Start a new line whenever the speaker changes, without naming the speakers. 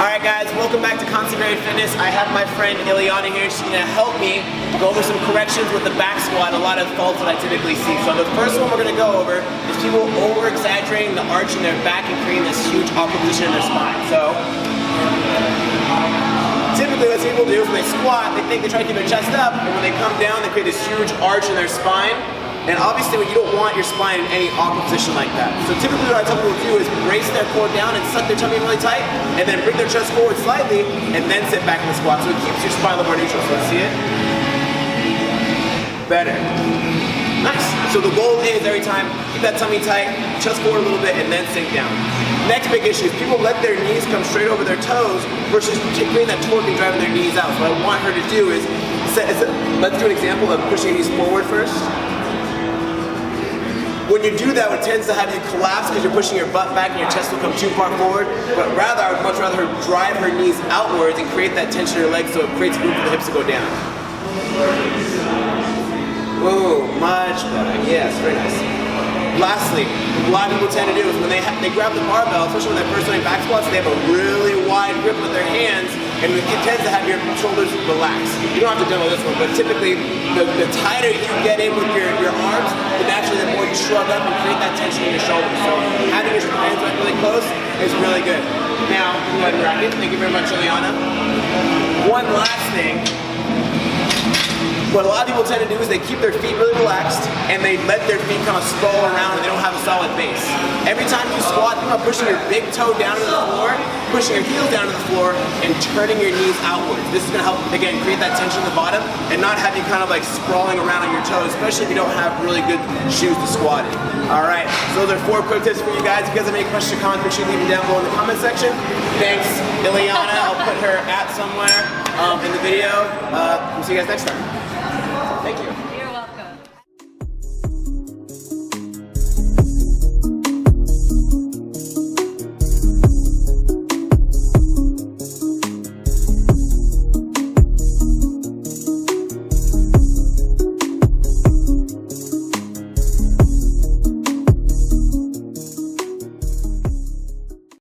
Alright guys, welcome back to Concentrated Fitness. I have my friend Ileana here. She's going to help me go over some corrections with the back squat, a lot of faults that I typically see. So the first one we're going to go over is people over-exaggerating the arch in their back and creating this huge awkward position in their spine. So typically what people do is when they squat, they think they try to keep their chest up, and when they come down, they create this huge arch in their spine. And obviously, you don't want your spine in any awkward position like that. So typically what I tell people to do is brace their core down and suck their tummy really tight, and then bring their chest forward slightly, and then sit back in the squat. So it keeps your spine a little more neutral. So let's see it. Better. Nice. So the goal is every time, keep that tummy tight, chest forward a little bit, and then sink down. Next big issue is people let their knees come straight over their toes versus creating that torque and driving their knees out. So what I want her to do is, let's do an example of pushing your knees forward first. When you do that, it tends to have you collapse because you're pushing your butt back and your chest will come too far forward. But rather, I would much rather her drive her knees outwards and create that tension in her legs so it creates room for the hips to go down. Whoa, much better. Yes, very nice. Lastly, a lot of people tend to do is when they grab the barbell, especially when they're first doing back squats, they have a really wide grip with their hands, and it tends to have your shoulders relax. You don't have to demo this one, but typically the tighter you get in with your arms, naturally the more you shrug up and create that tension in your shoulders. So having your hands really close is really good. Now, go ahead and rack it. Thank you very much, Ileana. One last thing. What a lot of people tend to do is they keep their feet really relaxed and they let their feet kind of sprawl around and they don't have a solid base. Every time you squat, think about pushing your big toe down to the floor, pushing your heels down to the floor, and turning your knees outwards. This is going to help, again, create that tension in the bottom and not have you kind of like sprawling around on your toes, especially if you don't have really good shoes to squat in. Alright, so those are 4 quick tips for you guys. If you guys have any questions or comments, make sure you leave them down below in the comment section. Thanks, Ileana. I'll put her at somewhere in the video. We'll see you guys next time.